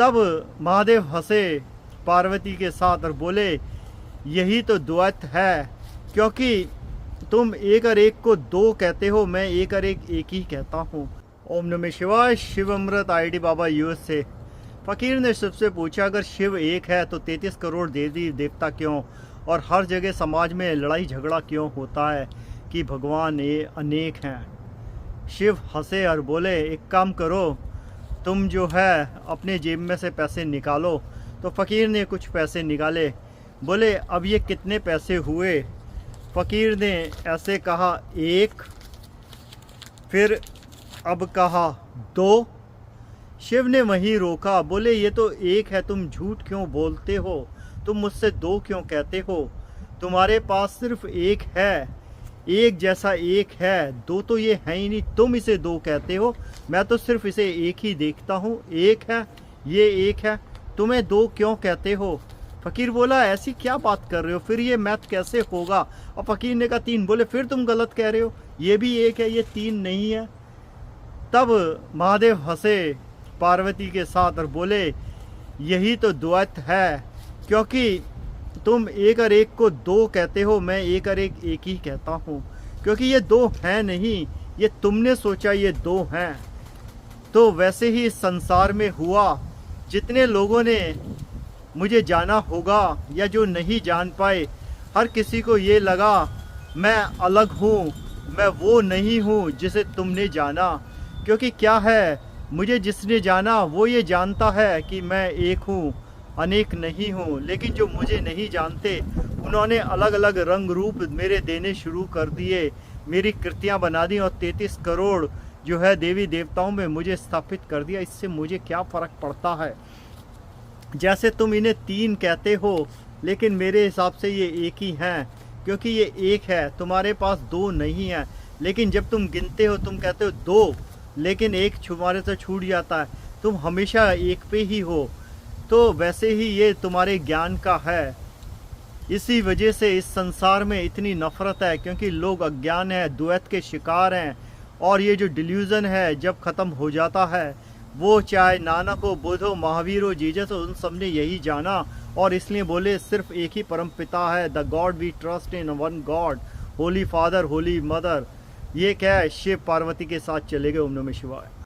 तब महादेव हंसे पार्वती के साथ और बोले, यही तो द्वैत है, क्योंकि तुम एक और एक को दो कहते हो, मैं एक और एक ही कहता हूँ। ओम नमः शिवाय। शिव अमृत आईडी बाबा यूएस से। फकीर ने शिव से पूछा, अगर शिव एक है तो 33 करोड़ देवी देवता क्यों, और हर जगह समाज में लड़ाई झगड़ा क्यों होता है कि भगवान ये अनेक हैं। शिव हंसे और बोले, एक काम करो, तुम जो है अपने जेब में से पैसे निकालो। तो फ़कीर ने कुछ पैसे निकाले। बोले, अब ये कितने पैसे हुए? फ़कीर ने ऐसे कहा, एक, फिर अब कहा दो। शिव ने वहीं रोका। बोले, ये तो एक है, तुम झूठ क्यों बोलते हो? तुम मुझसे दो क्यों कहते हो? तुम्हारे पास सिर्फ एक है, एक जैसा एक है, दो तो ये है ही नहीं, तुम इसे दो कहते हो। मैं तो सिर्फ इसे एक ही देखता हूँ, एक है, ये एक है, तुम्हें दो क्यों कहते हो? फ़कीर बोला, ऐसी क्या बात कर रहे हो, फिर ये मैथ कैसे होगा? और फ़कीर ने कहा, तीन। बोले, फिर तुम गलत कह रहे हो, ये भी एक है, ये तीन नहीं है। तब महादेव हंसे पार्वती के साथ और बोले, यही तो द्वैत है, क्योंकि तुम एक और एक को दो कहते हो, मैं एक और एक ही कहता हूँ। क्योंकि ये दो हैं नहीं, ये तुमने सोचा ये दो हैं। तो वैसे ही इस संसार में हुआ, जितने लोगों ने मुझे जाना होगा या जो नहीं जान पाए, हर किसी को ये लगा मैं अलग हूँ, मैं वो नहीं हूँ जिसे तुमने जाना। क्योंकि क्या है, मुझे जिसने जाना वो ये जानता है कि मैं एक हूँ, अनेक नहीं हूँ। लेकिन जो मुझे नहीं जानते, उन्होंने अलग अलग रंग रूप मेरे देने शुरू कर दिए, मेरी कृतियाँ बना दी और 33 करोड़ जो है देवी देवताओं में मुझे स्थापित कर दिया। इससे मुझे क्या फ़र्क पड़ता है? जैसे तुम इन्हें तीन कहते हो, लेकिन मेरे हिसाब से ये एक ही हैं, क्योंकि ये एक है, तुम्हारे पास दो नहीं है। लेकिन जब तुम गिनते हो, तुम कहते हो दो, लेकिन एक तुम्हारे से छूट जाता है, तुम हमेशा एक पे ही हो। तो वैसे ही ये तुम्हारे ज्ञान का है। इसी वजह से इस संसार में इतनी नफरत है, क्योंकि लोग अज्ञान है, द्वैत के शिकार हैं। और ये जो डिल्यूज़न है जब ख़त्म हो जाता है, वो चाहे नानक हो, बुद्ध हो, महावीर हो, जीसस हो, उन सब ने यही जाना। और इसलिए बोले, सिर्फ एक ही परम पिता है, the God we trust in, one God, holy father, holy mother. ये क्या है, शिव पार्वती के साथ चले गए। ओम नमः शिवाय।